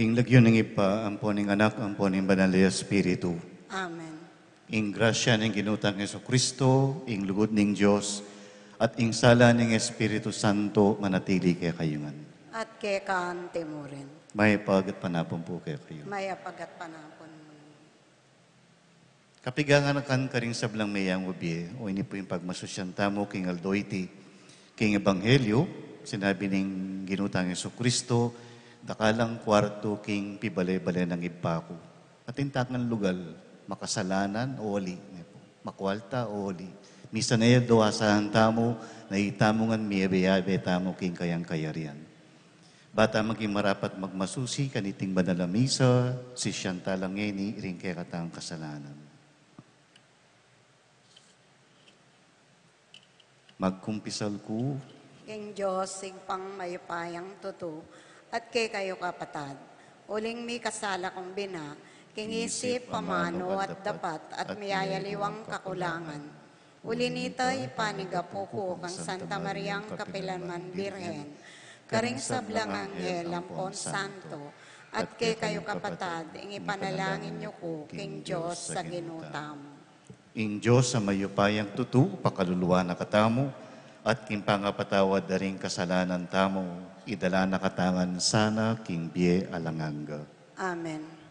Ing lagyo ng ipa, ang poning anak, ang poning banal na Espiritu. Amen. Ing grasya ng ginutang Yeso Kristo, ing lugod ng Diyos, at ing sala ng Espiritu Santo manatili kaya kayungan. At kay kaan timurin. May pag at panapon po kaya kayo. Maya pagat panapon. Kapigangan kan karing sablang mayang ubi, o ini po yung pagmasusyanta mo king aldoiti, king Ebanghelyo, sinabi ng ginutang Yeso Kristo, dakalang kwarto king pibale-bale ng ibako. At intakan lugal, makasalanan o wali. Makwalta o wali. Misa na yun, doasahan tamo, na itamongan miyabe-yabe tamo king kayang kayarian. Bata maging marapat magmasusi, kaniting banal na misa, si Siyanta lang ngeni, ring kaya katang kasalanan. Magkumpisal ko, King Diyos, sigpang mayupayang tuto, at kay kayo kapatad. Uling mi kasala kong bina, king isip, pamano at dapat, at miyayaliwang kakulangan. Uli nita ipanigapo ko kang Santa Mariang Kapilanman Birhen, karing sablang anghel, ampon santo, at kay kayo kapatad, ing ipanalangin niyo ko, King Diyos, sa ginutam. ing Diyos sa mayupayang tutu, pakaluluwa na katamo, at king pangapatawad na rin kasalanan tamo, idala na katangan sana king biye alanganga. Amen.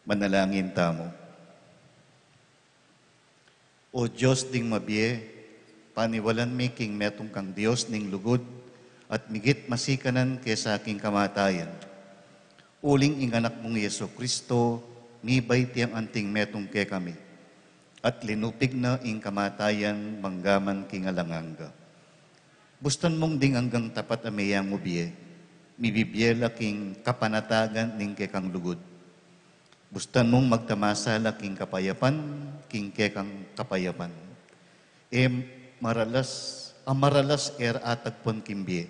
Manalangin tamo. O Diyos ding mabiye, paniwalan mi king metong kang Diyos ning lugod, at migit masikanan kesa aking kamatayan. Uling inganak mong Yeso Kristo, mibay tiyang anting metong ke kami, at linupig na ing kamatayan manggaman king alanganga. Bustan mong ding hanggang tapat amayang ubiye, mibibiyela king kapanatagan ning ke kang lugod. Bustan mong magtamasala king kapayapan, king kekang kapayapan. Maralas atagpon kimbiye.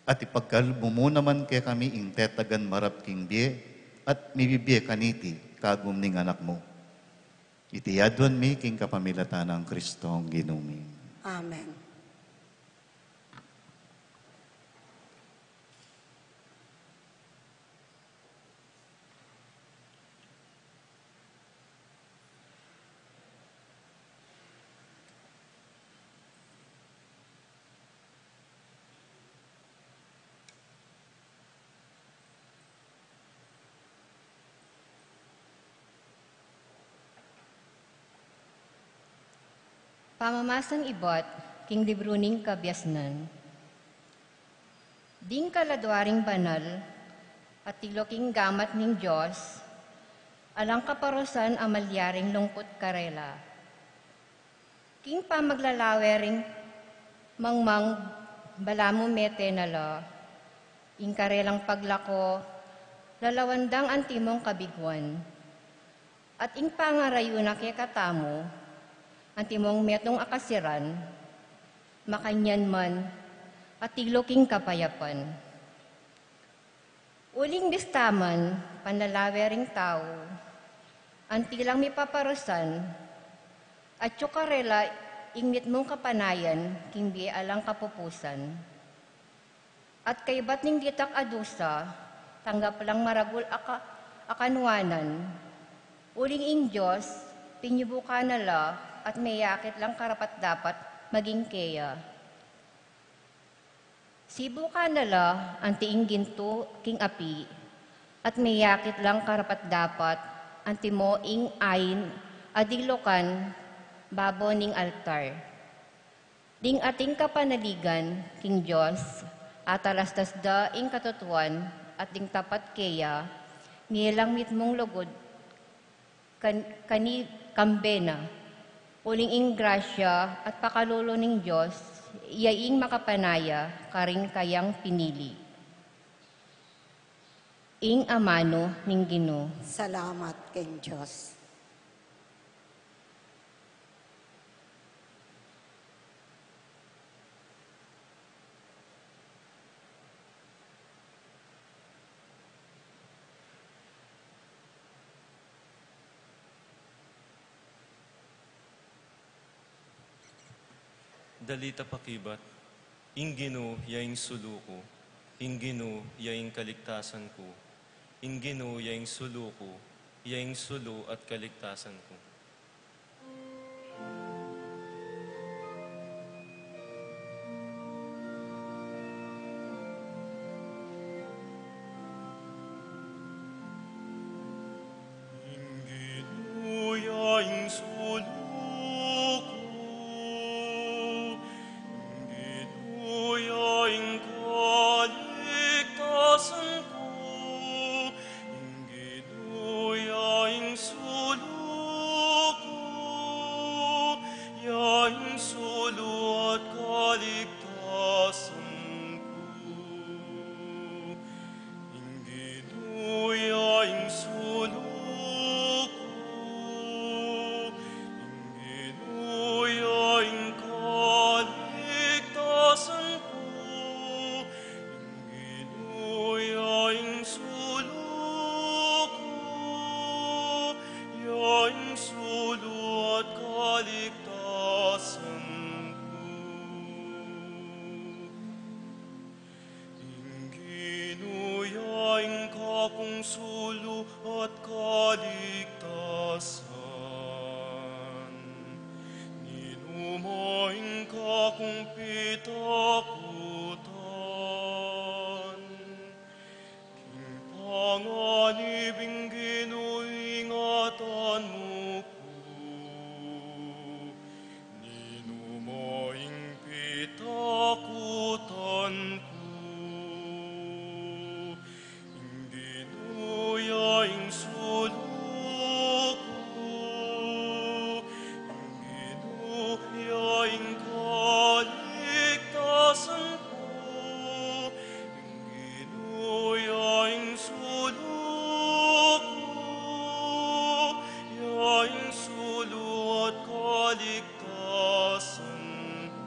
At ipagkalbumo naman kay kami ing tetagan marap king biye, at mibibiye kaniti, kagum ning anak mo. Itiyadwan mi king kapamilatan ng Kristong ginumi. Amen. Pamamasang ibot, king libruning kabyasnan. Ding kaladwaring banal, at tiloking gamat ning Diyos, alang kaparusan amalyaring lungkot karela. King pamaglalawering mangmang balamu mete nala, ing karelang paglako, lalawandang antimong kabigwan. At ing pangarayuna kay katamo, antimong metong akasiran, makanyan man, at tiloking kapayapan. Uling bistaman, panlalawering tao, antilang mipaparusan, at tsukarela ingit mong kapanayan, kimbi alang kapupusan. At kaybat ning ditak adusa, tanggap lang maragul akanwanan, Uling ing Diyos, pinyubuka na la at mayakit lang karapat dapat maging keya. Sibuka na la ang tiing ginto king api at mayakit lang karapat dapat ang timo ing ayin adilokan babo ning altar. Ding ating kapanaligan king Diyos at alastas da ing katutuan at ding tapat keya nilang mitmong lugod kani kambena, uling ing grasya at pakalulo ning Diyos, iyaing makapanaya, karing kayang pinili. Ing amano ning Ginoo. Salamat king Diyos. Dalita pakibat, Ingino yaing suluko, Ingino yaing kaligtasan ko, Ingino yaing suluko, yaing sulo at kaligtasan ko. Ingino yaing suluko, sulo at kaligtasan. Ninumaing ka kung pitakutan. King panganibing ginuingatan mo ko. Ninumaing pitakutan ko. Yaing sulok ko, Ingino yaing kaligtasan ko, Ingino yaing sulok ko, yaing sulo at kaligtasan ko.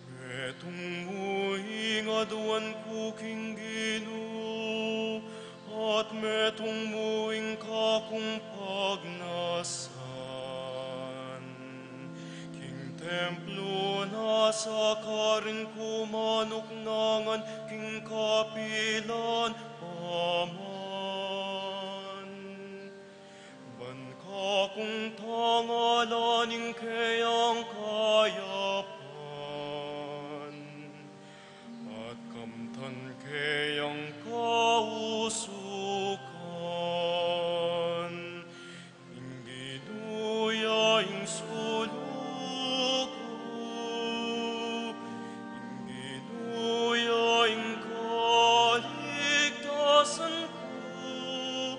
Metong muing aduan ko king Ginoo, at metong muing kakong pagnasan. King templo nasa karin kumanuknangan, king kapilan paman. Ban kakong tangalaning kayang kayapan, at kamtan kayang kausukan. Ingino yaing sulok ko, Ingino yaing kaligtasan ko,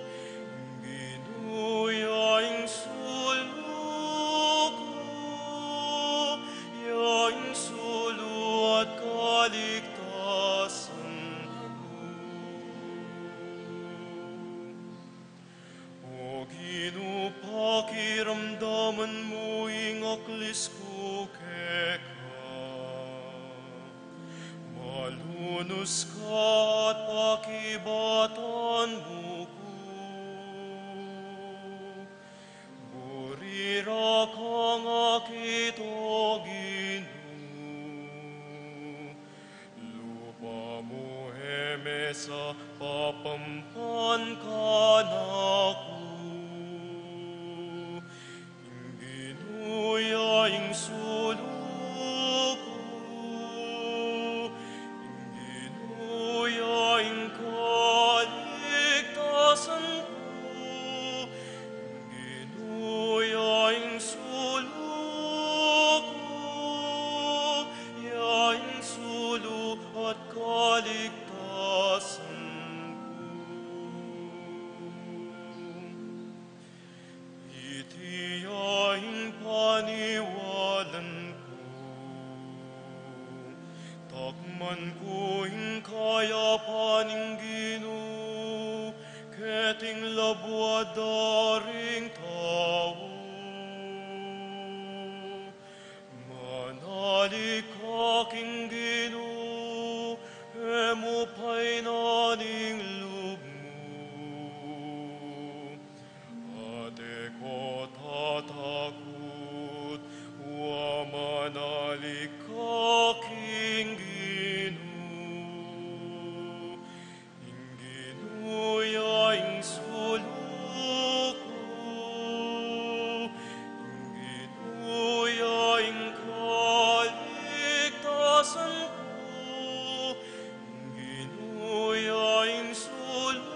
Ingino yaing sulok ko, yaing sulo at kaligtasan ko. O Ginoo, pakiramdaman mo ing aklis ko keka. Malunos ka at pakibatan mo ko. Burira ka nga kito, Ginoo. Lupa mo hemes sa papampan ka naku. Ginuyaing suluko, ginuyaing kaligtasan ko, ginuyaing suluko, yaing sulo at kaligtasan ko. Itiyaing paniwalan ko, takman ko ing kayapaning Ginoo, keting labwadaring tao. Manalig aking Ginoo, emo pa'y naning lubmo. Ate ko tatakot, wa manalig aking Ginoo. Inginuyaing suluko, inginuyaing kaligtasan ko, inginuyaing suluko,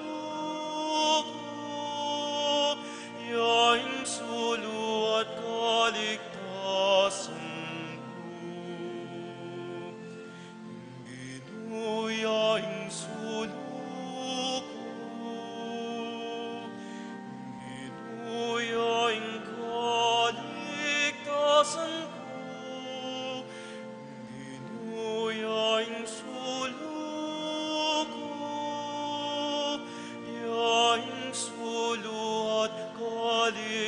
yaing sulo at kaligtasan ko. Ginuyaing suluko, ginuyaing kaligtasan ko, ginuyaing suluko, yaing sulo at kaligtasan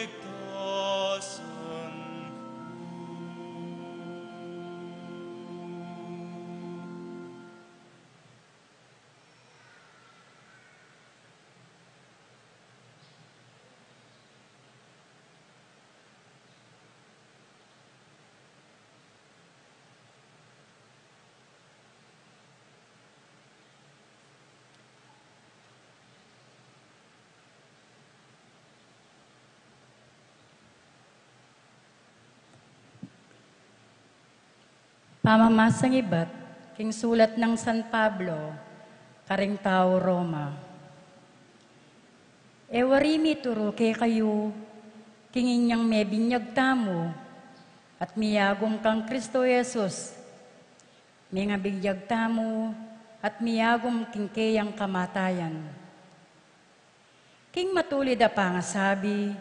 Pamamasang iba't, king sulat ng San Pablo, karing tao Roma. Ewarimi turo kay kayo, king inyang may binyag tamo, at miyagom kang Kristo Jesus. May nga binyag tamo, at miyagom king kayang kamatayan. King matulid a pangasabi,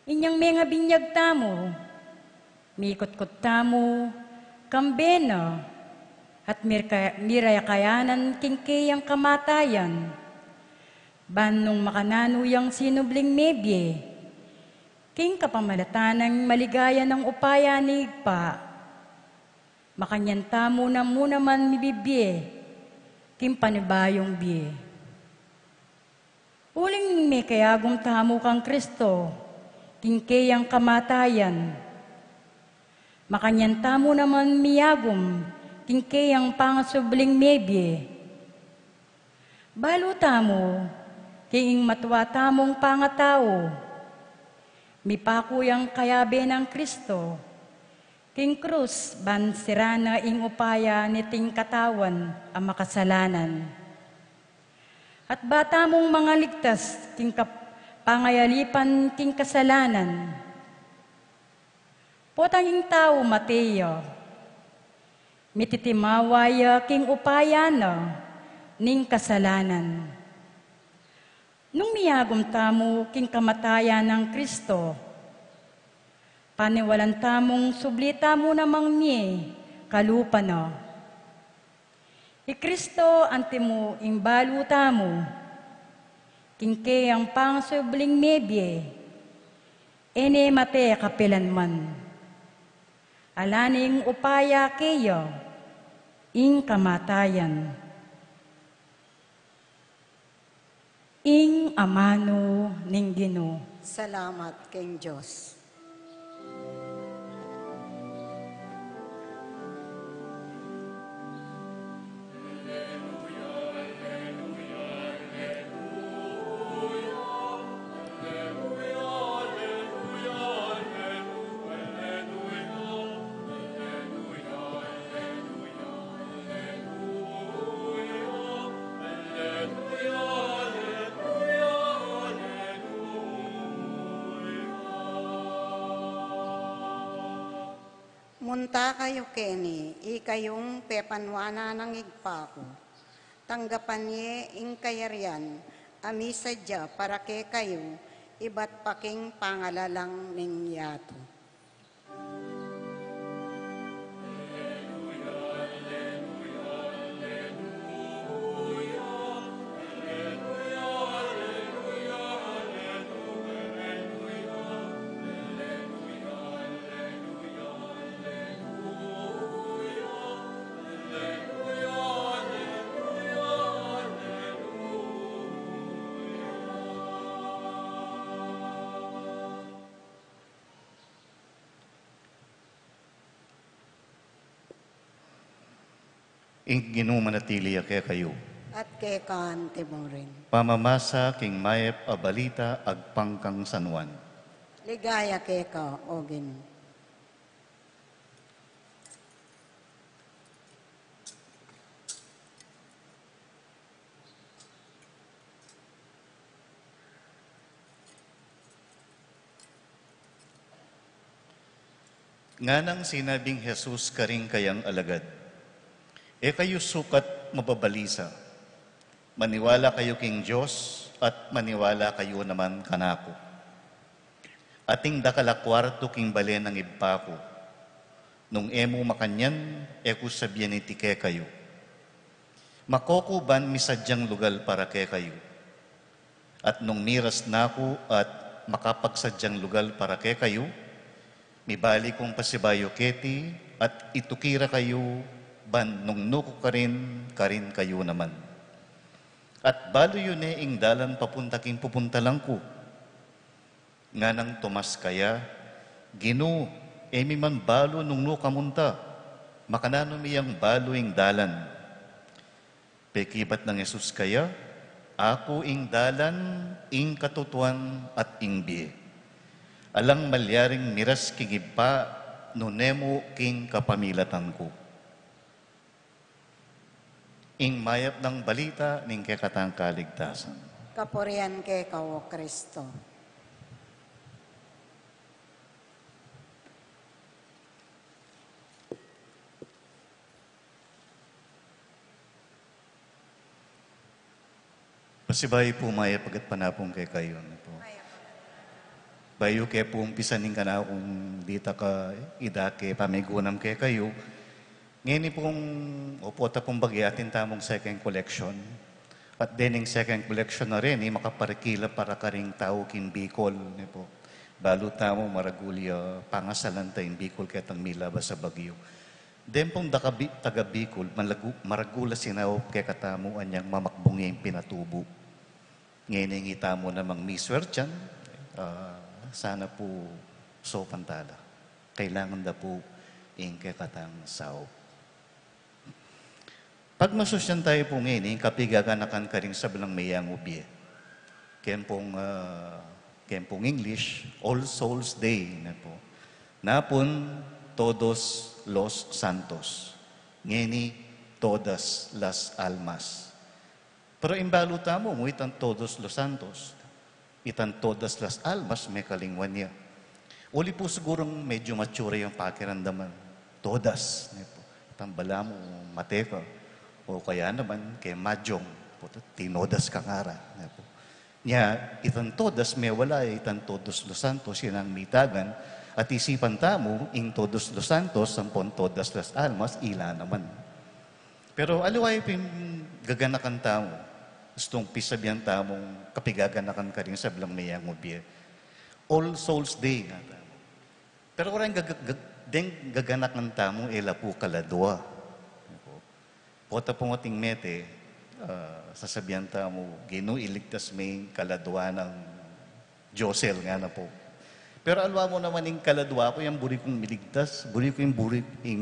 inyang may nga binyag tamo, mikot-kot tamo, kambena, at mirayakayanan kingkayang kamatayan. Banong makananuyang sinubling mebye, king kapamalatanang maligaya ng upaya ni Igpa. Makanyanta muna man mibibye, king panibayong bye. Uling may kayagong tamo kang Kristo, kingkayang kamatayan. Makanyanta mo naman miyagom, kingkayang pangasubling mebye. Baluta mo, king matwata mong pangatao. Mipakuyang kayabe ng Kristo, king krus ban sirana ing upaya ni ting katawan ang makasalanan. At bata mong mga ligtas, king pangayalipan king kasalanan. Potanging tao Mateo, mititimawaya king upaya na ning kasalanan. Nung miyagom tamo king kamatayan ng Kristo, paniwalan tamong sublita mo namang ni kalupa na. Kristo antimo ing baluta mo, kingke ang pangsubling mebye, ene mate kapilan man. Alaning upaya kayo, ing kamatayan. Ing amano ning Ginoo. Salamat king Diyos. Alleluia, Munta kayo, Kenny, ikayong pepanwana ng igpako. Tanggapan niye ing kayarian, ami sadya para ke kayo, iba't paking pangalalang ning yato. Ing ginumanatili kaya kayo. At ke kaan timorin. Pamamasa king mayep a balita agpangkang sanwan. Ligaya ke ka, Ogin. Nga nang sinabing Jesus karing kayang alagad, e kayo sukat mababalisa. Maniwala kayo king Diyos at maniwala kayo naman kanako. Ating dakalakwarto king balen ng ibpako. Nung emo makanyan, eko sabiyan itike kayo. Makokuban misadyang lugal para ke kayo. At nung miras nako at makapagsadyang lugal para ke kayo, mibali kong pasibayo keti at itukira kayo ban nung nuko karin kayo naman. At balo yun ing dalan papunta king pupunta lang ko. Nga nang Tomas kaya, Gino, emi man balo nung nukamunta, makanano miyang balo ing dalan. Pekibat ng Jesus kaya, ako ing dalan, ing katutuan at ing biye. Alang malyaring miras kigibpa, nunemo king kapamilatan ko. Ing mayap ng balita ning kekatang kaligtasan. Kapurian ke ka, O Kristo. Masibay po mayap pagat panapong kay kayo. Po. Bayo kay po umpisanin ka na kung dita ka idake pamigunam kay kayo. Ngayon pong upota pong bagyatin tamong second collection. At din yung second collection na rin, makaparikila para karing tao kin Bicol. Po. Balo tamo maragulya pangasalanta yung Bicol ketang milaba sa Bagyo. Den pong taga Bicol, maragula sinaw kay katamo anyang mamakbong yung pinatubo. Ngayon yung itamo namang miswertyan, sana po so pantala. Kailangan na po yung kay katang sao. Pag masusyan tayo po ngayon, kapigaganakan ka rin sa bilang mayang ubye. Kempong English, All Souls Day na po. Napon, Todos los Santos. Ngayon, Todas las Almas. Pero imbalo tamo mo, itan Todos los Santos. Itan Todas las Almas, may kalingwan niya. Uli po sigurong medyo mature yung pakiramdaman. Todas. Tambala mo, mateka. O kaya naman, kay Madyong, tinodas ka ngara. Nya, itan todas, may wala, itan todos los santos, yun ang mitagan. At isipan tamo, ing todos los santos, sampon todas las almas, ila naman. Pero aliway po yung gaganakan tamo. Gustong pisabihan tamong kapigaganakan ka rin sa bilang mayang ubye. All Souls Day nga tamo. Pero orang gaganakan tamo, ela po kaladwa. Pota pong ating mete, sasabihan mo, Gino, iligtas may kaladwa ng Josel nga na po. Pero alwa mo naman yung kaladwa ko, yung buri kong miligtas, buri ko yung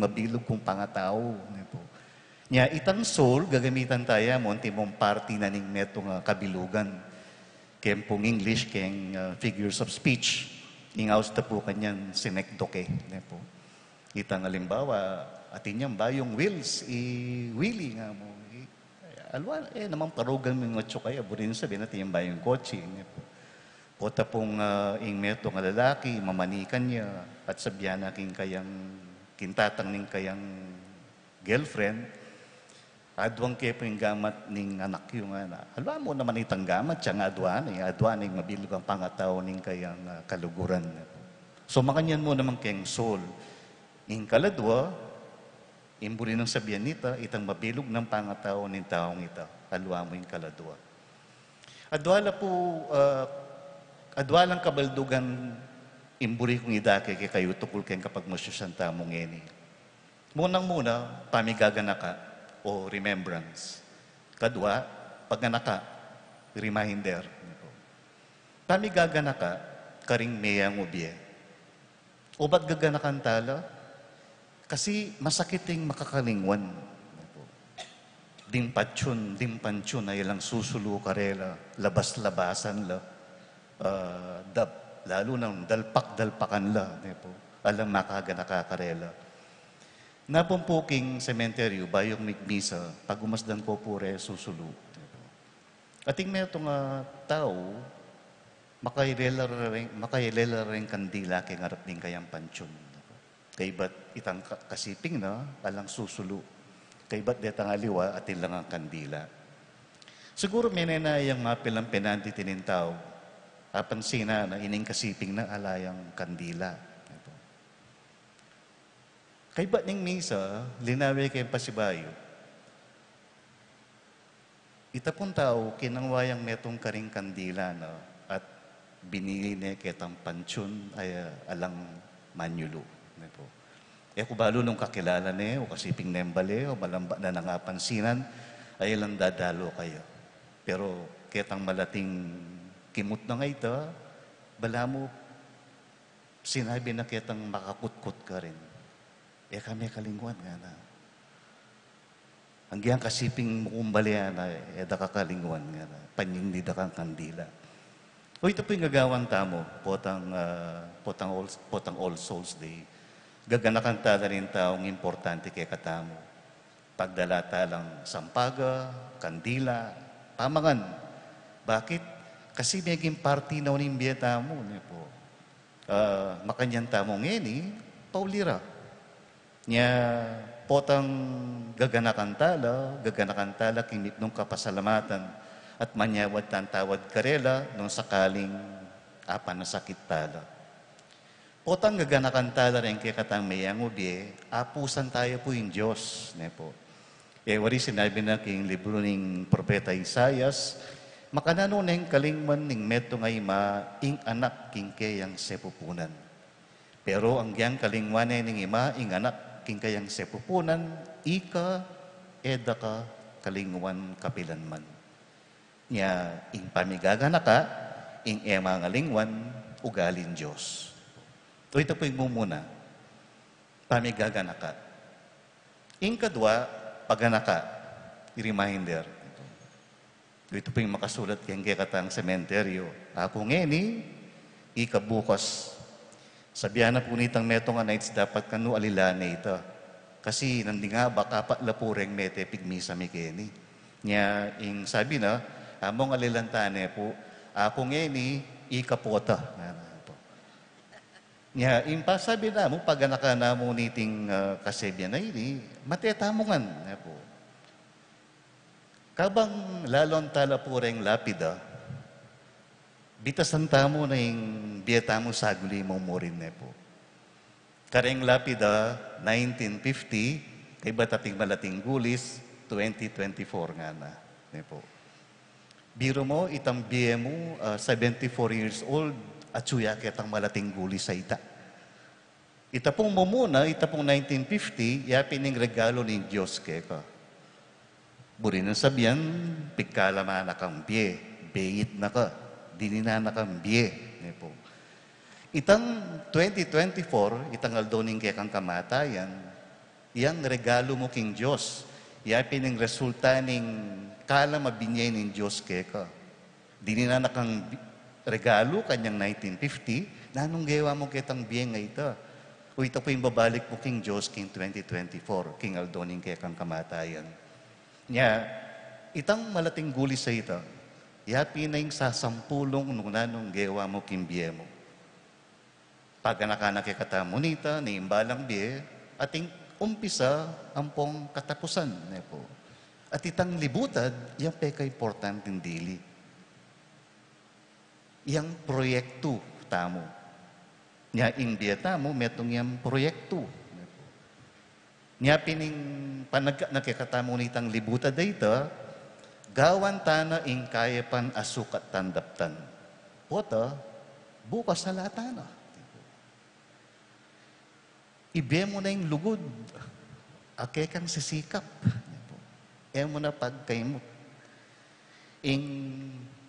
mabilog kong pangatao. Nya, itang soul, gagamitan tayo, monti mong party na ning netong kabilugan. Kaya pong English, kaya figures of speech. Ning aus na po kanyan sinekdoke. Itang alimbawa, atin yan ba yung wills, willy nga mo. Alwa, naman parugan mo yung otso kaya, burin sabihin natin yung ba yung kotse. Pota pong ingmeto nga lalaki, mamanikan niya, at sabihan natin kayang kintatang ning kayang girlfriend, adwang kayo po yung gamat ning anak yung ana. Alam mo naman itang gamat siya nga adwan ning mabilog ang pangataw ning kayang kaluguran. So makanyan mo naman kayang soul. Ing kaladwa, imburi ng sabihan nita, itang mabilog ng pangataw ning taong ita. Alwa mo yung kaladwa. Adwala po, adwalang kabaldugan imburi kong idake kay kayo tukul kayong kapag masyusanta mong eni. Munang-muna, pamigaganaka o remembrance. Kadwa, pagganaka, reminder. Pamigaganaka, karing meyang ubye. O ba't gaganakan tala? Kasi masakiting makakalingwan. Dimpansyon ay lang susulu karela, labas-labasan la, lalo nang dalpak-dalpakan la, alam makaga nakakarela. Napumpuking sementeryo, bayong migmisa, pag umasdan ko pure susulu. Ating may itong tao, makailela rin kandila kay ngarap din kayang pansyon. Kay ba't itang kasiping na, alang susulu. Kay ba't detang aliwa at ilang ang kandila. Siguro may nanayang mapilang penanti tinintaw, apansin na ining kasiping na alayang kandila. Kay ba't ning misa, linawi kay pasibayo, itapon tao, kinangwayang metong karing kandila na at binili niya kitang pansyon ay alang manyulo. Kubalo nung kakilala niya, o kasiping nembale, o malamba na nangapansinan, ay lang dadalo kayo. Pero kitang malating kimot na nga ito, bala mo, sinabi na kitang makakutkot ka rin. Kami kalingwan nga na. Hanggang kasiping mukumbalya na, kakalingwan nga na. Panying di dakang kandila. O ito po yung gagawan tamo, potang All Souls Day. Gaganakan tala rin taong importante kay katamo. Pagdala talang sampaga, kandila, pamangan. Bakit? Kasi meging party na uning biyeta mo. Makanyan tamong ngeni, paulira. Nya potang gaganakan tala, kinip nung kapasalamatan, at manyawad tantawad karela nung sakaling apan na sakit tala. Potang gaganakan tala rin kay katang mayang ubye, apusan tayo po yung Diyos. Wari sinabi na king libro ng Propeta Isayas, makanano na yung kalingman ning meto ngay ing anak king kayang sepupunan. Pero ang giyang kalingwan ning ima, ing anak king kayang sepupunan, ika, edaka, kalingwan kapilanman. Nya, ing pamigaganaka, ing ema ngalingwan, ugalin Diyos. So ito po yung mumuna, pamigaganaka. Ing kadwa, paganaka, i-reminder. Ito po yung makasulat kayang katang sementeryo. Ako ngeni, ikabukas. Sabihan na po nitang metong nights dapat kanu alilane ito. Kasi nandi nga baka patlapuring mete pigmisa mikeni. Nya ing sabi na, among alilantane po, ako ngeni, ikapota. Nya ing pasabi na mo, pag anaka na mo niting kasebya na ini, matetamongan. Kabang lalon tala pureng lapida, bitasan tamo na yung biyeta mo saguli mo morin na po. Kareng lapida, 1950, kay batating malating gulis, 2024 nga na. Biro mo, itang biye mo, 74 years old, at suya kitang malating gulis sa ita. Ita pong mumuna, ita pong 1950, yapin ng regalo ni Diyos keka. Buri ng sabihan, pigkalama na kang biye, beyit na ka, dinina na kang biye. Itang 2024, itang aldoning kaya kang kamatayan, iyang regalo mo king Diyos. Yapin ng resulta ng kala mabinyay ng Diyos kaya ka. Dinina na kang regalo, kanyang 1950, nanong gawa mo kitang biye nga ito. O ito po yung babalik mo king Diyos king 2024, king aldoning kaya kang kamatayan. Nya, itang malating gulis sa ito, yapi na yung sasampulong nung nanong gawa mo king biye mo. Pag anakanak kay katamunita, na imbalang biye, ating umpisa ang pong katapusan. Po. At itang libutad, yung peka importanteng dili. Yang proyekto tamo. Nya India tamo, metong yung proyekto. Nya pining nakikatamo nitang libutad dito, gawan tana ing kaya pan asukat tandaptan. Pota, bukas sa latana. Ibe mo na yung lugod. Ake kang sisikap. Mo na pagkaimot. Ing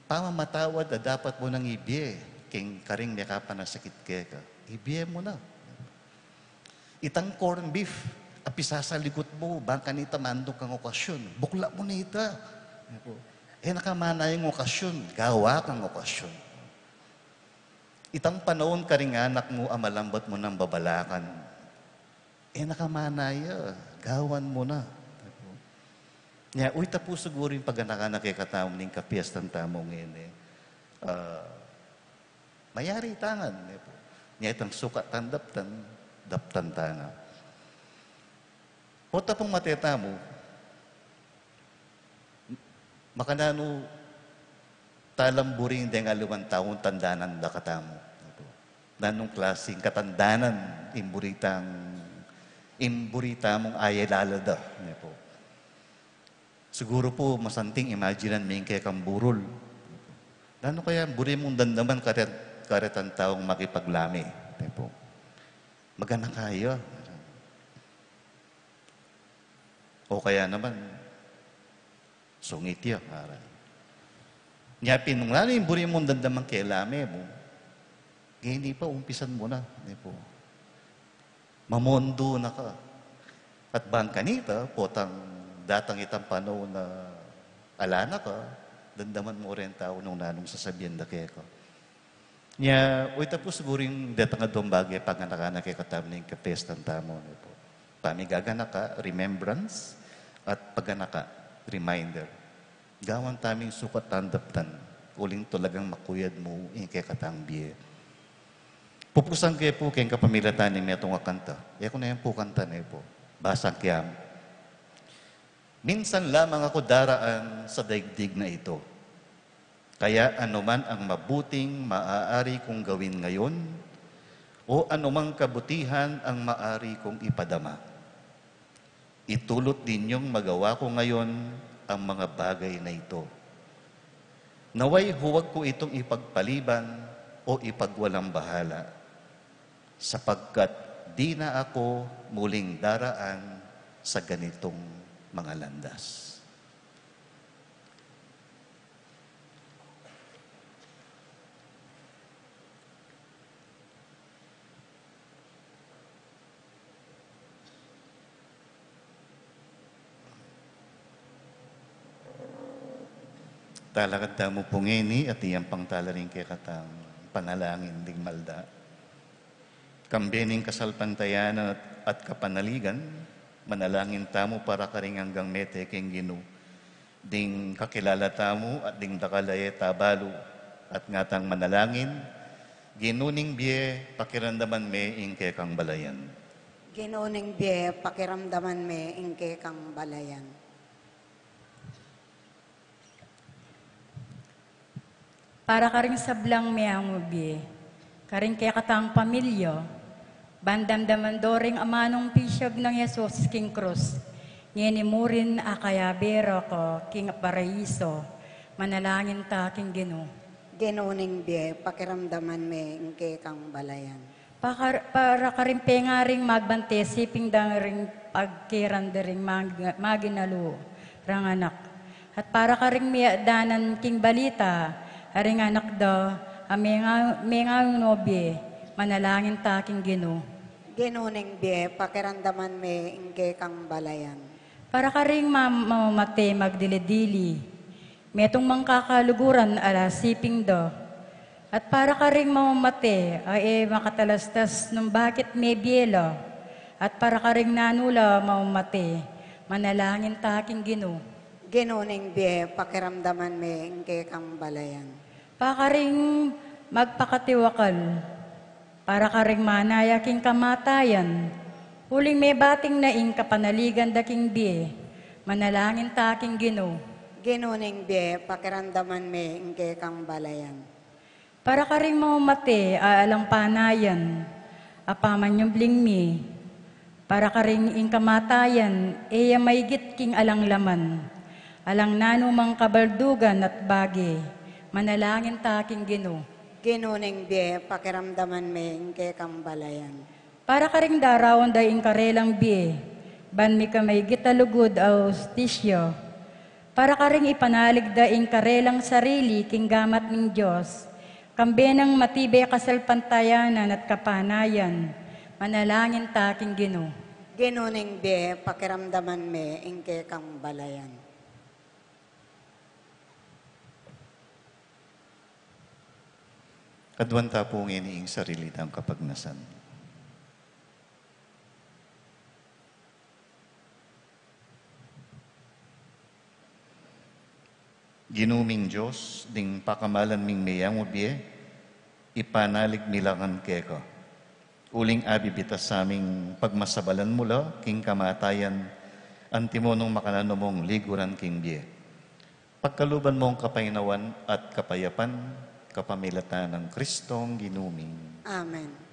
pamamatawad na dapat mo nang ibye, king karing may na sakit ka. Ibye mo na. Itang corn beef, apisa sa likod mo, bangka nita mando kang okasyon. Bukla mo nita. Nakamana yung okasyon, gawa kang okasyon. Itang panahon karing anak mo, amalambat mo ng babalakan. Nakamana ya, gawan mo na. Nya, uy, tapo siguro yung pag-anak-anak kay katawang ning kapiestan tamong ngayon mayari tangan. Nya, itang sukat tandaptan, daptan tanga. O tapong mateta mo, makanano talamburing deng aluman taon tandanan da katamo. Nanong klaseng katandanan, imburita mong ayalalada. Po. Siguro po, masanting imaginan may kaya kang burol. Lano kaya, buri mong dandaman karet ang taong makipaglami. Po. Magana kayo. O kaya naman, sungit yun. Nyapin nung lalo yung buri mong dandaman kaya lami mo, hindi pa, umpisan mo na. Po. Mamondo na ka. At bangka nita, potang datang itang panahon na alana ka, dandaman mo rin tao nung nanong sasabihan na kaya ka. Nya, uy tapos siguro yung datang adong bagay pag anak-anak kaya katam na yung kapestan tamo. Pamigaganak ka, remembrance, at pag-anak ka, reminder. Gawan taming sukat tandaptan, uling talagang makuyad mo yung kaya katang biye. Pupusan kayo po kayong kapamilatan ni metong kanta. Ko na yan po kanta na po. Basang kaya. Minsan lamang ako daraan sa daigdig na ito. Kaya anuman ang mabuting maaari kong gawin ngayon, o anumang kabutihan ang maaari kong ipadama. Itulot ninyong magawa ko ngayon ang mga bagay na ito. Naway huwag ko itong ipagpaliban o ipagwalang bahala, sapagkat di na ako muling daraan sa ganitong mga landas. Talakad mo pungini at iyang pangtalaring kay katang panalangin ding malda. Kambening kasalpantayan at kapanaligan, manalangin tamo para karing hanggang mete keng Gino. Ding kakilala tamo at ding dakalaye tabalo at ngatang manalangin, ginuning biye pakiramdaman me ingke kang balayan. Ginuning biye pakiramdaman me ingke kang balayan. Para karing sablang me ang ubi, karing kaya katang pamilyo, bandamdaman doring amanong pisyag ng Yesus king krus, ngenimurin akayabero ko king paraiso, manalangin ta king Gino. Ginuning biye pakiramdaman me ingke kang balayan. Para karimpe nga ring magbante, siping dang ring pagkiran ring maginalu, ranganak. At para karing miadanan king balita, haring anak daw, may nga nobye, manalangin ta king Gino. Ginuning biye pakiramdaman me ingke kang balayan. Para karing mamamate magdilidili, metong mangkakaluguran ala siping do. At para karing mamamate, ay makatalastas nung bakit may bielo. At para karing nanula mamamate, manalangin ta king Gino. Ginuning biye pakiramdaman me ingke kang balayan. Pakaring magpakatiwakal, para karing manaya king kamatayan, Huling may bating na ing kapanaligan daking biye, manalangin taking Ginoo. Ginuning biye, pakiramdaman me, ingke kang balayan. Para ka rin mamate, aalang panayan, apaman yung blingmi. Para ka rin ing kamatayan, eya maigit king alang laman. Alang nanumang kabaldugan at bagi, manalangin taking Ginoo. Ginuning biye, pakiramdaman me, ingke kang balayan. Para ka rin darawan da ing karelang biye, ban mi ka maigit alugod austisyo. Para ka rin ipanalig da ing karelang sarili king gamat ng Diyos, kambenang matibay kasalpantayanan at kapanayan, manalangin taking Ginoo. Ginuning biye, pakiramdaman me, ingke kang balayan. Kadwan tapong iniing sarili tang kapagnasan. Ginuming Diyos, ding pakamalan ming mayang ubye, ipanalig milangan keko. Uling abibitas sa aming pagmasabalan mula, king kamatayan, antimonong makalanumong liguran king biye. Pagkaluban mong kapainawan at kapayapan, kapamilatan ng Kristong ginuming. Amen.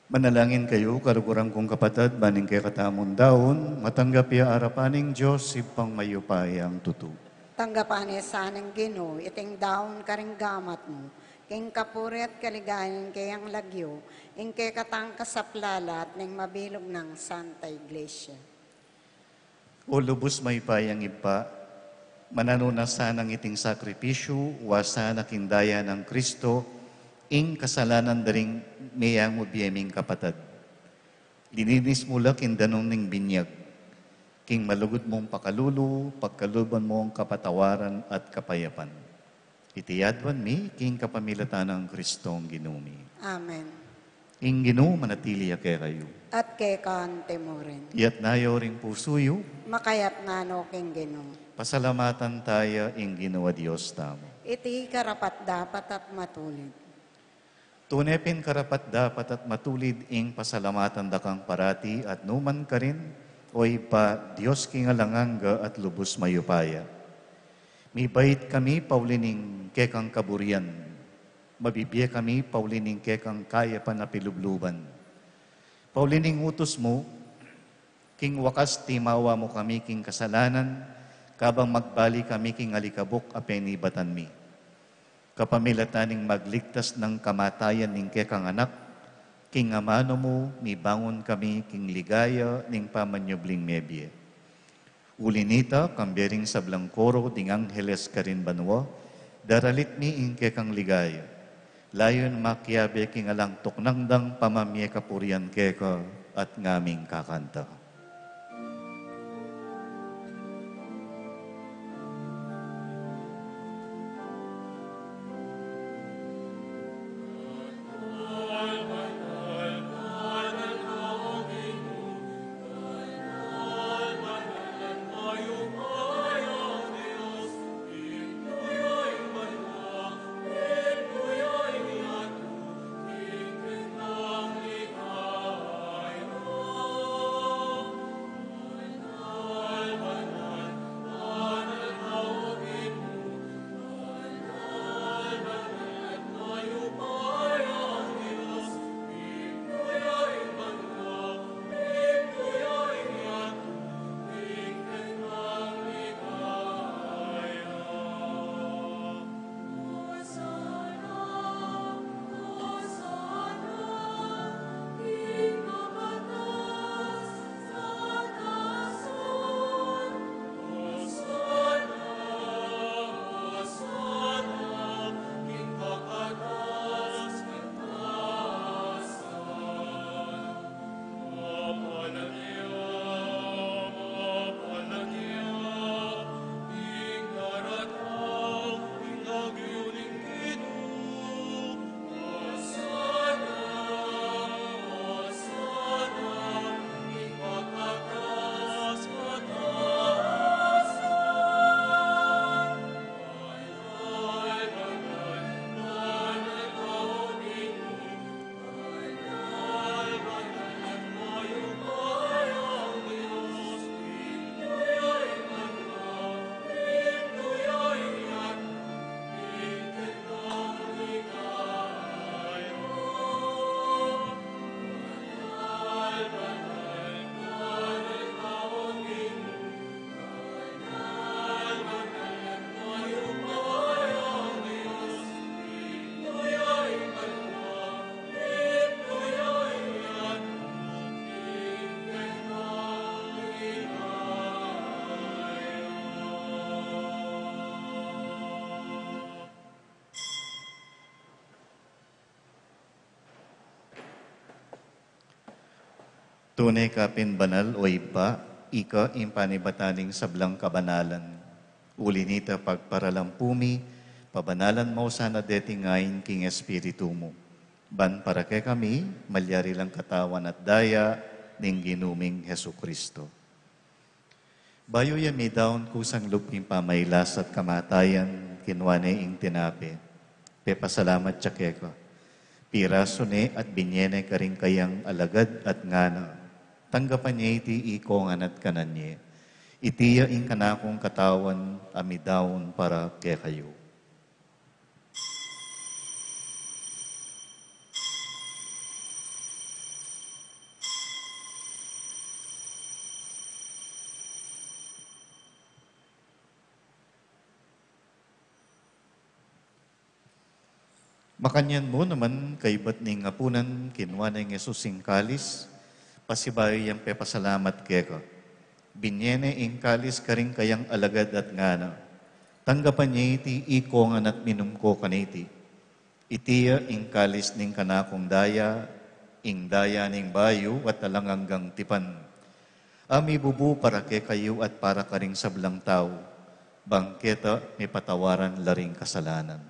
Manalangin kayo, karukurang kong kapatid, baning kay katamon daon, matanggap ya arapaning Diyos, ipang mayupay ang tutu. Tanggapan sa ng Ginoo, iting daon karing gamat mo, king kapuri at kaligayan kayang lagyo, ing kay katang kasaplalat ning mabilog ng Santa Iglesia. O lubos may payang ipa, mananuna sanang iting sakripisyo, wasa na kindaya ng Kristo, ing kasalanan daring mayang mo biyeming kapatad. Lininis mula kindanong ning binyag, king malugod mong pakalulu, pagkaluban mong kapatawaran at kapayapan. Itiyadwan mi, king kapamilatan ng Kristong ginumi. Amen. Ing ginu manatili ake kayo. At kay kantemurin, Iyat nayo ring pusuyo, makayat ngano king Ginoo. pasalamatan tayo ing ginawa Diyos tamo. Iti karapat dapat at matulid. Tunepin karapat dapat at matulid ing pasalamatan dakang parati at numan ka rin, oy pa Diyos kingalanganga at lubos mayupaya. Mibait kami paulining kekang kaburian, mabibiye kami paulining kekang kaya pa na pilubluban. Paulining utos mo, king wakas timawa mo kami king kasalanan, kabang magbali kami king alikabok apenibatan mi. Kapamilataning magligtas ng kamatayan ning kekang anak, king amano mo, mibangon kami king ligaya ning pamanyubling mebye. Ulinita, kambering sa blangkoro, ding angheles karin banwa, daralit mi ing kekang ligaya. Layon makyabe king alang tuknangdang pamamye kapurian keka at ngaming kakanta. Tunay kapin banal o iba, ika impanibataning sablang kabanalan. Ulinita pagparalampumi, pabanalan mo sana detingayin king espiritu mo. Ban para kay kami, malyari lang katawan at daya, ning ginuming Hesu Kristo. Bayo yami daon kusang luping pamaylas at kamatayan, kinwane ing tinape. Pepasalamat tsakeko. Piraso ne at binyene ka rin kayang alagad at ngana. Tanggapan niya iti ikongan at kananye. Itiya ing kanakong katawan amidawon para kay kayo. Makanyan mo naman kay ba't ning apunan, kinwa na yung Jesus sing kalis, pasibayo yung pepasalamat keko. Binyene ing kalis karing kayang alagad at ngana. Tanggapan niya iti ikongan at minumko kaniti. Itiya ing kalis ning kanakong daya, ing daya ning bayo at talanganggang tipan. Ami bubu para ke kayo at para karing sablang tao. Bangketa may patawaran laring kasalanan.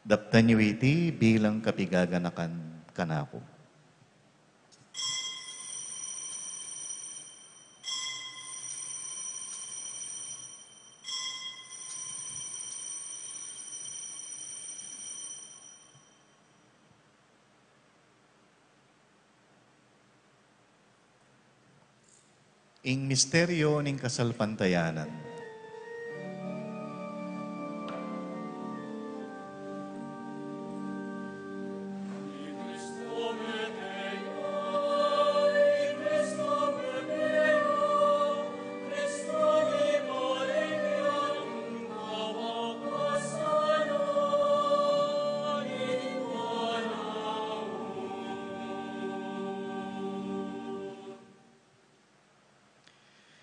Daptan niyo iti bilang kapigaganakan kanako. Ing misteryo ning kasalpantayanan.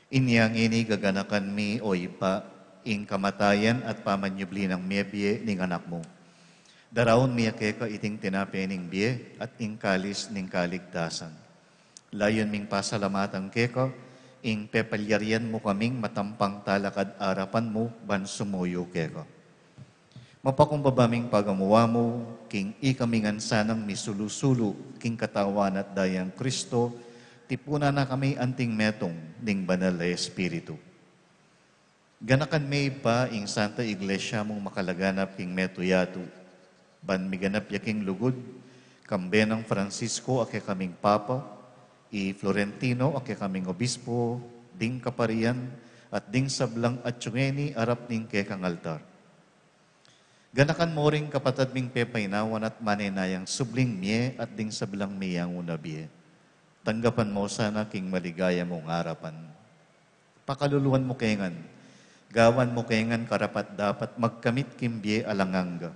Inyang ini gaganakan mi o ipa, ing kamatayan at pamanyubli ng miyebye ning anak mo. Daraon miyake ka iting tinape ning biye at ing kalis ning kaligtasan. Layon ming pasalamatan keka, ing pepalyarian mo kaming matampang talakad arapan mo, ban sumuyo keka. Mapakumbabaming pagamuwa mo, king ikamingan sanang misulusulu, king katawan at dayang Kristo, tipuna na kami anting metong ning banal na Espiritu. Ganakan may pa ing Santa Iglesia mong makalaganap king metuyatu. Ban miganap yaking lugod, kambe ng Francisco ake kaming Papa, i Florentino ake kaming Obispo, ding kaparian, at ding sablang at tsungeni arap ning kekang altar. Ganakan mo ring kapatad ming pepaynawan at manenayang subling miye at ding sablang miyang unabiye. Tanggapan mo sana king maligaya mong harapan. Pakaluluan mo kengan, gawan mo kengan karapat dapat magkamit kimbye alanganga.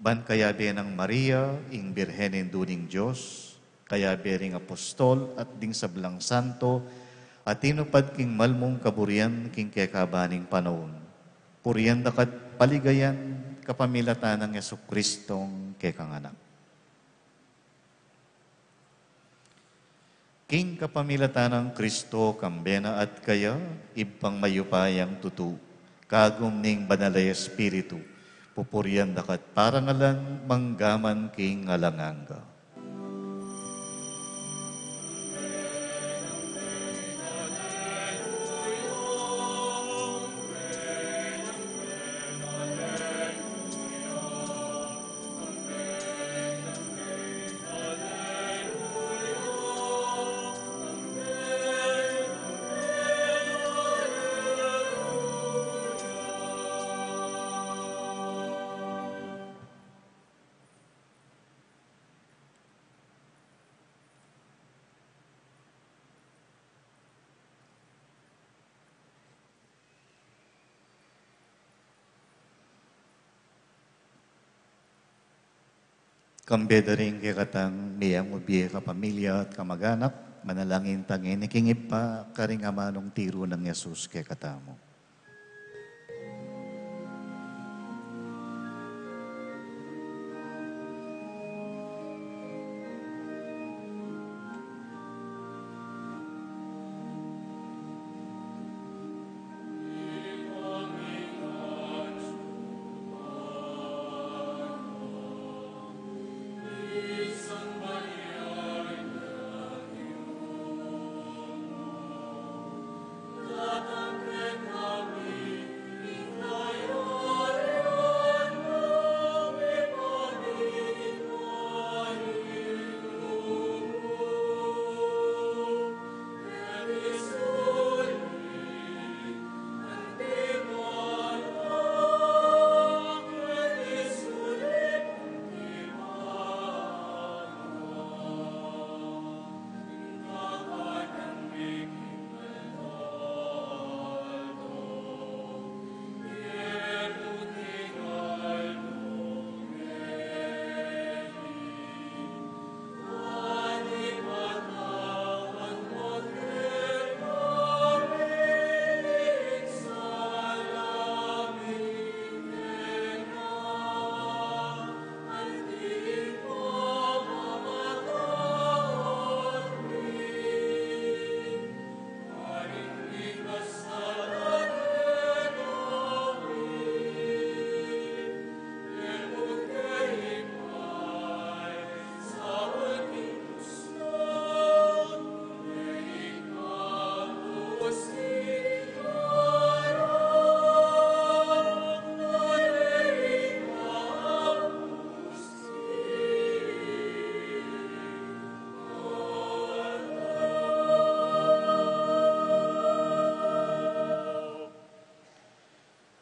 Ban kaya be ng Maria, ing Birhenin duning Diyos, kaya be ring apostol at ding sablang santo, at tinupad king malmong kaburian king kekabaning panahon. Puriyan dakat paligayan kapamilatan ng Yesukristong kekanganak. King kapamilatan ng Kristo kambena at kaya, ibang mayupayang tutu, kagum ning banalay Espiritu, pupurian dakat parangalan manggaman king alanganga. Kambeda rin kikatang miyang ubiye ka pamilya at kamag-anak, manalangin tangin, ikingip pa karing amanong tiro ng Yesus kikatamo. Let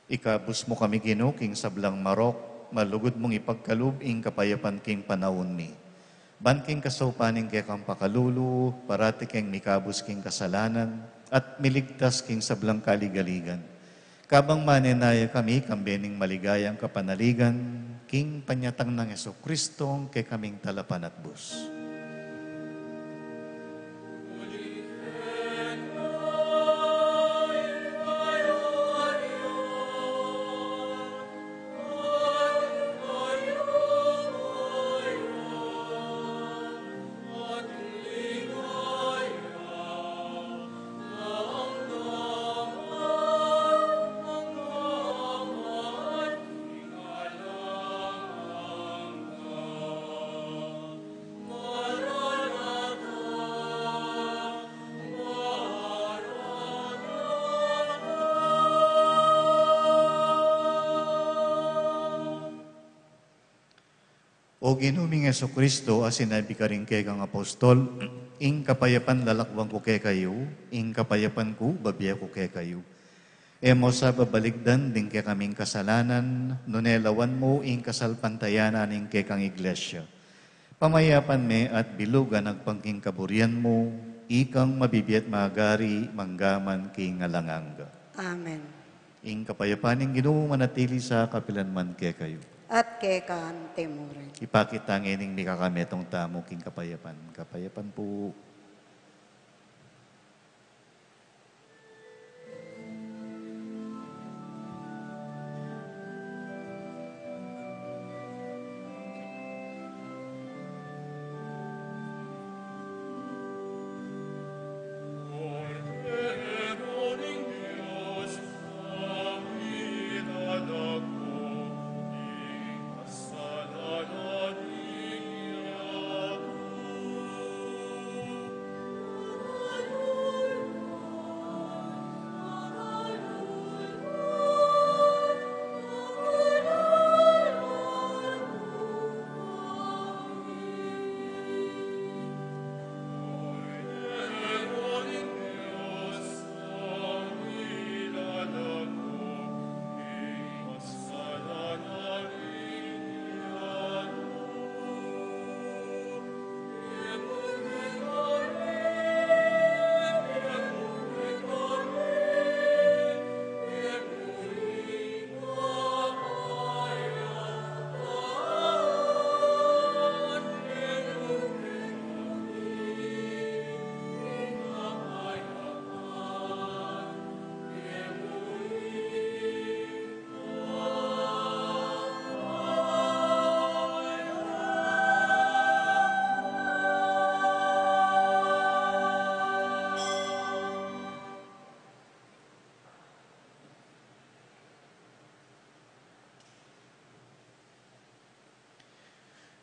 Ikabus mo kami Ginoo king sablang marok, malugod mong ipagkalub ing kapayapan king panahon mi. Ban king kasaupaning kay kang pakalulu, parati king mikabus king kasalanan, at miligtas king sablang kaligaligan. Kabang manenaya kami, kambening maligayang kapanaligan, king panyatang ng Yeso Kristong kay kaming talapan at bus. O ginuming Yeso Kristo, as sinabi ka rin kay kang apostol, ing kapayapan lalakwang ko kay kayo, ing kapayapan ko, babiya ko kay kayo. Emo sa babaligdan, din kay kaming kasalanan, nunelawan mo, ing kasalpantayanan, ing kay kang iglesia. Pamayapan me at bilugan agpangking kaburian mo, ikang mabibiyat magari, manggaman king alanganga. Amen. Ing kapayapan, ing Ginoo manatili sa kapilanman kay kayo. At kay kaan timurin. Ipakita ng ining ni kakametong tamo king kapayapan. Kapayapan po.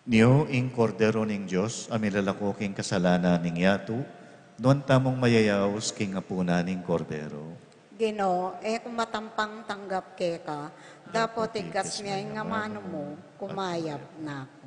Niyo ing kordero ning Diyos, amilalako king kasalanan ning yato, doon tamong mayayaos king apuna ning kordero. Ginoo, kumatampang tanggap kay ka, dapat tigas niya nga mano mo, kumayap na ako.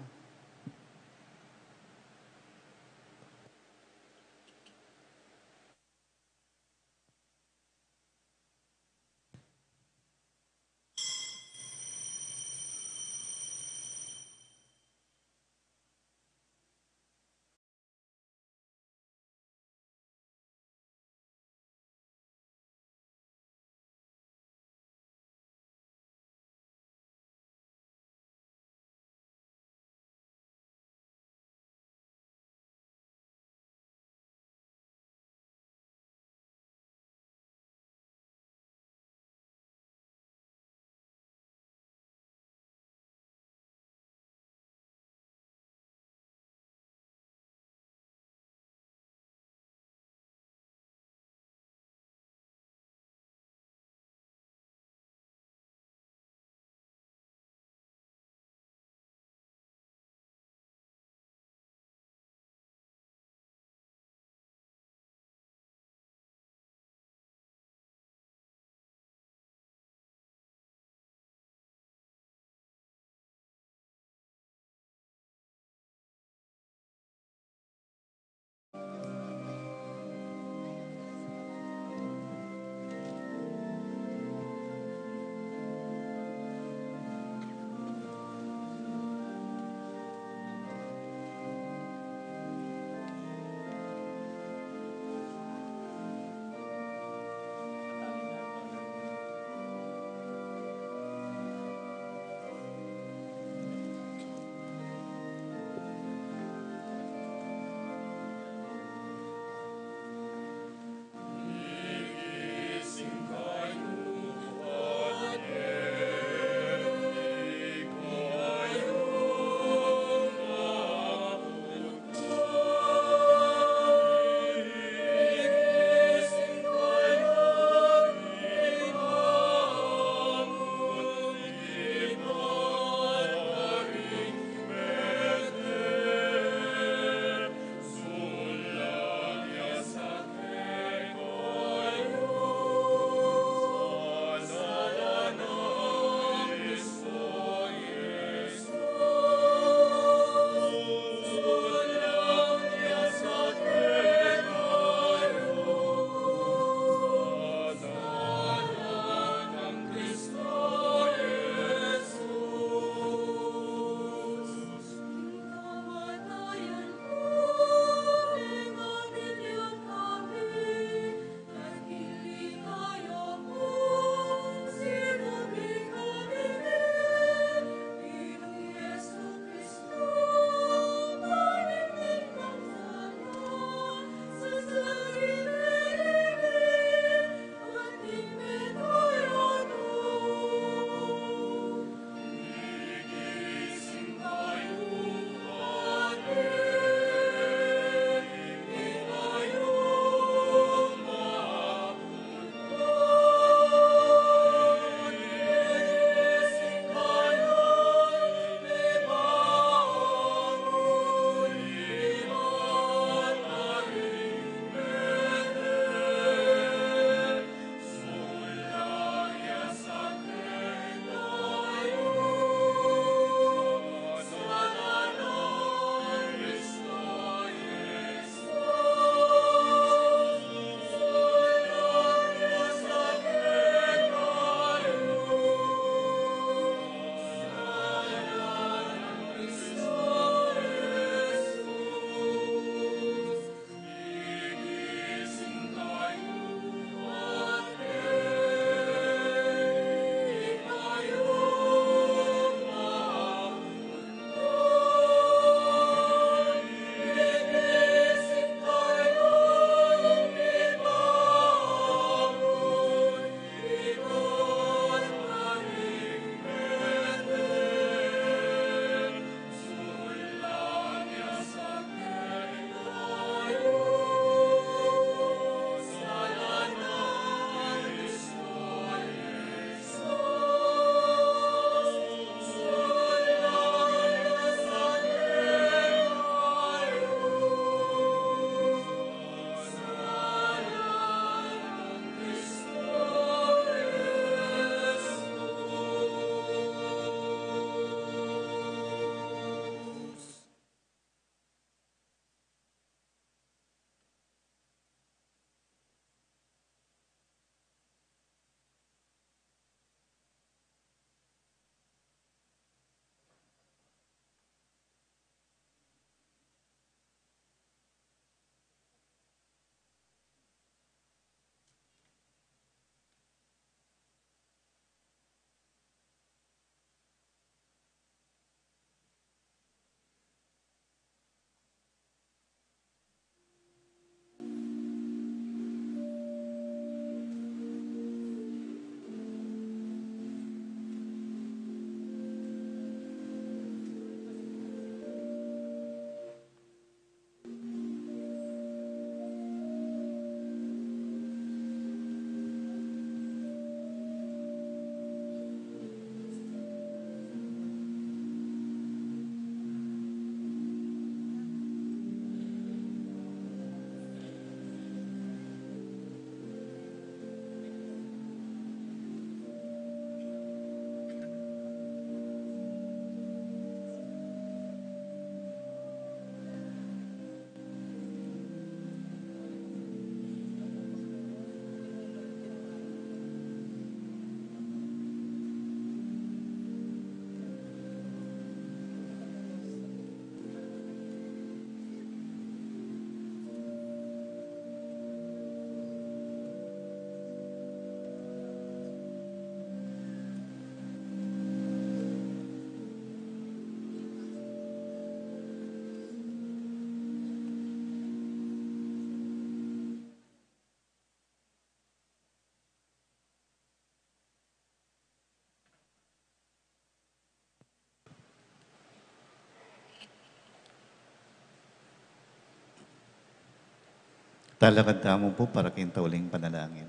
Talakad tamo po para kintauling panalangin.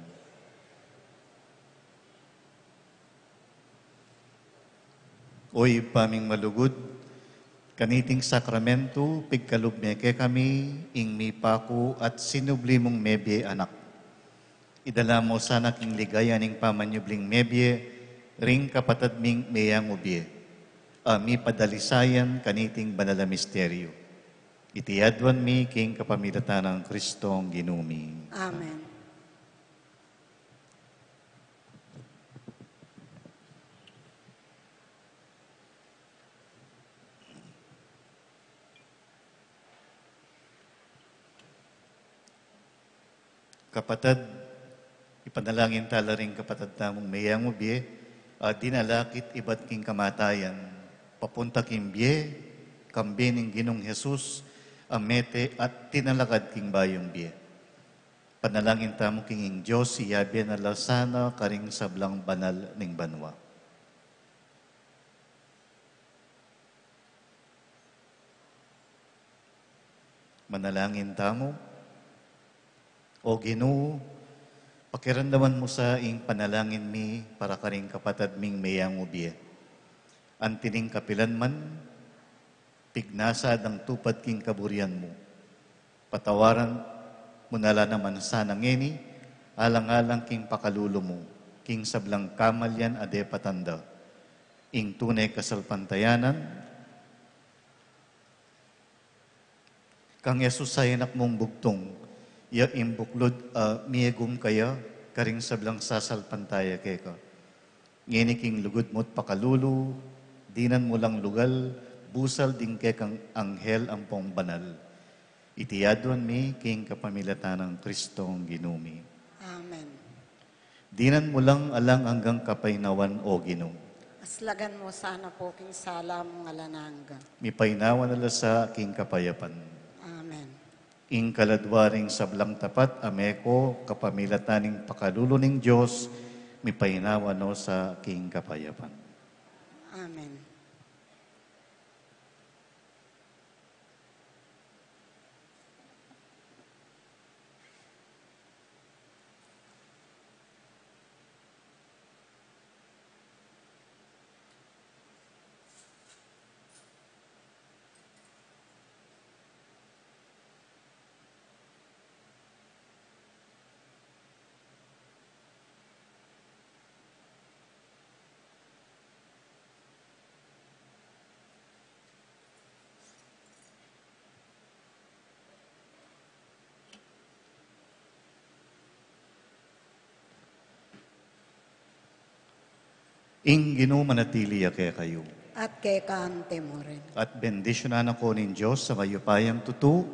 Oy paming malugod, kaniting sakramento, pigkalubmeke kami, ing mi pako at sinubli mong mebye anak. Idala mo sana king ligaya ning pamanyubling mebye, ring kapatad ming meyang ubye. Mi padalisayan kaniting banala misteryo. Itiyadwan mi king kapamilatan ng Kristong ginumi. Amen. Kapatad, ipanalangin tala rin kapatad tamong mayang ubye, dinalakit iba't king kamatayan, papunta king biye, kambi ning Ginong Jesus, amete at tinalakad king bayong biye. Panalangin tamo king ing Diyos, siyabi na lasana karing sablang banal ning banwa. Manalangin tamo, o Ginoo, pakiramdaman mo sa ing panalangin mi para karing kapatad ming mayang ubye. Antining kapilan man, pignasa ang tupad king kaburian mo. Patawaran mo nala naman sana ngeni, alang-alang king pakalulo mo, king sablang kamalyan ade patanda, ing tunay kasalpantayanan, kang Yesus sa anak mong bugtong, ya imbuklod miyegum kaya, karing sablang sasalpantaya keka. Ngini king lugod mo't pakalulu, dinan mo lang lugal, busal din kekang anghel ang pong banal. Itiyadwan mi king kapamilatan ng Kristong ginumi. Amen. Dinan mo lang alang hanggang kapainawan o Ginoo. Aslagan mo sana po king sala mong alananga. Mipainawan nala sa king kapayapan. Amen. Ing kaladwaring sablang tapat, ameko, kapamilataning pakalulo ning Diyos, mipainawan no sa king kapayapan. Amen. Ing Ginoo manatili kaya kayo. At kay kaante mo rin. At bendisyonan ako nin Diyos sa mayupayang tutu,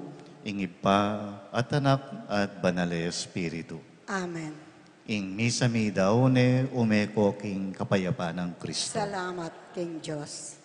ing Ipa at Anak at Banal na Espiritu. Amen. Ing misa mi daone umeko king kapayapaan ng Kristo. Salamat, King Diyos.